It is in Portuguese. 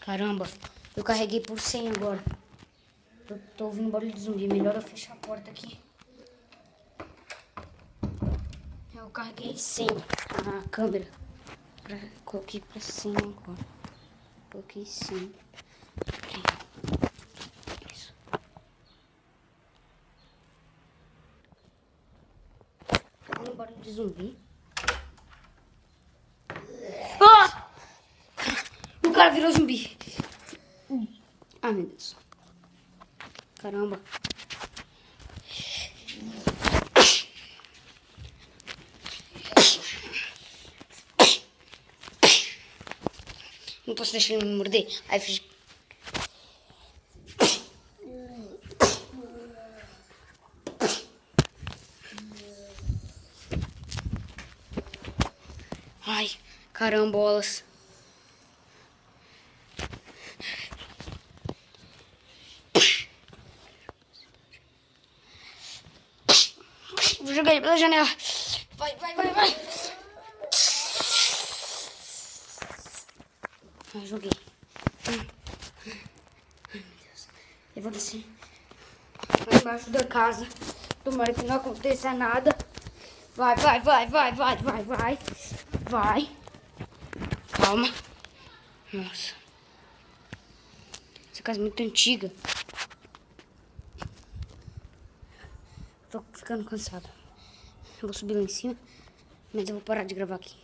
Caramba, eu carreguei por 100 agora. Eu tô ouvindo barulho de zumbi. Melhor eu fechar a porta aqui. Eu carreguei 100 a câmera. Coloquei pra 100 agora. Coloquei 100. Isso. Tá ouvindo barulho de zumbi? Ah! O cara virou zumbi. Ai, meu Deus. Caramba. Não posso deixar ele me morder. Aí fiz. Ai, carambolas. Vou jogar ele pela janela. Vai, vai, vai, vai. Ah, joguei. Ai, meu Deus. Eu vou descer lá embaixo da casa. Tomara que não aconteça nada. Vai, vai, vai, vai, vai, vai, vai. Vai. Calma. Nossa. Essa casa é muito antiga. Tô ficando cansado. Eu vou subir lá em cima, mas eu vou parar de gravar aqui.